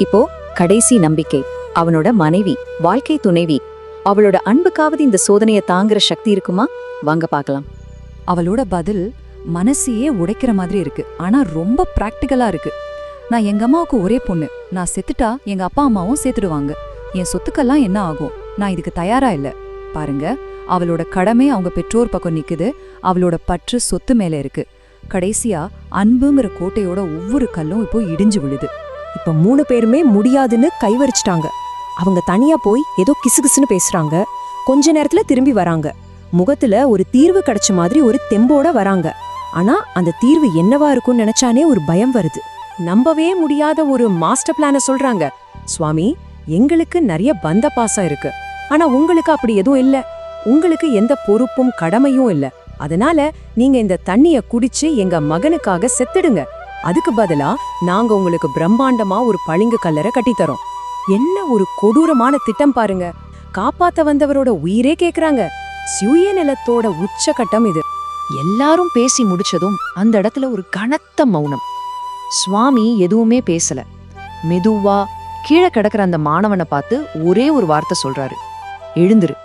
இப்போ கடைசி நம்பிக்கை, அவனோட மனைவி, வாழ்க்கை துணைவி. அவளோட அன்புக்காவது இந்த சோதனையை தாங்குற சக்தி இருக்குமா? வாங்க பார்க்கலாம். அவளோட பதில் மனசையே உடைக்கிற மாதிரி இருக்கு. ஆனா ரொம்ப பிராக்டிக்கலா இருக்கு. நான் எங்க அம்மாவுக்கு ஒரே பொண்ணு. நான் செத்துட்டா எங்க அப்பா அம்மாவும் சேர்த்துடுவாங்க. என் சொத்துக்கெல்லாம் என்ன ஆகும்? நான் இதுக்கு தயாரா இல்ல. பாருங்க, அவளோட கடமை அவங்க பெற்றோர் பக்கம் நிக்குது. அவளோட பற்று சொத்து மேல இருக்கு. கடைசியா அன்புங்கிற கோட்டையோட ஒவ்வொரு கல்லும் இப்போ இடிஞ்சு விழுது. இப்ப 3 பேருமே முடியாதுன்னு கைவரிச்சிட்டாங்க. அவங்க தனியா போய் ஏதோ கிசுகிசுன்னு பேசுறாங்க. கொஞ்ச நேரத்துல திரும்பி வராங்க. முகத்துல ஒரு தீர்வு கிடைச்ச மாதிரி ஒரு தெம்போட வராங்க. ஆனா அந்த தீர்வு என்னவா இருக்கும்னு நினைச்சானே ஒரு பயம் வருது. நம்பவே முடியாத ஒரு மாஸ்டர் பிளான சொல்றாங்க. சுவாமி, எங்களுக்கு நிறைய பந்த பாசம் இருக்கு. ஆனா உங்களுக்கு அப்படி எதுவும் இல்ல. உங்களுக்கு எந்த பொறுப்பும் கடமையும் இல்ல. அதனால நீங்க இந்த தண்ணிய குடிச்சு எங்க மகனுக்காக செத்துடுங்க. அதுக்கு பதிலா நாங்க உங்களுக்கு பிரம்மாண்டமா ஒரு பளிங்கு கல்லறை கட்டித்தரோம். என்ன ஒரு கொடூரமான திட்டம் பாருங்க. காப்பாத்த வந்தவரோட உயிரே கேக்குறாங்க. சுயநலத்தோட உச்சகட்டம் இது. எல்லாரும் பேசி முடிச்சதும் அந்த இடத்துல ஒரு கனத்த மௌனம். சுவாமி எதுவுமே பேசல. மெதுவா கீழே கிடக்கிற அந்த மாணவனை பார்த்து ஒரே ஒரு வார்த்தை சொல்றாரு: எழுந்துரு.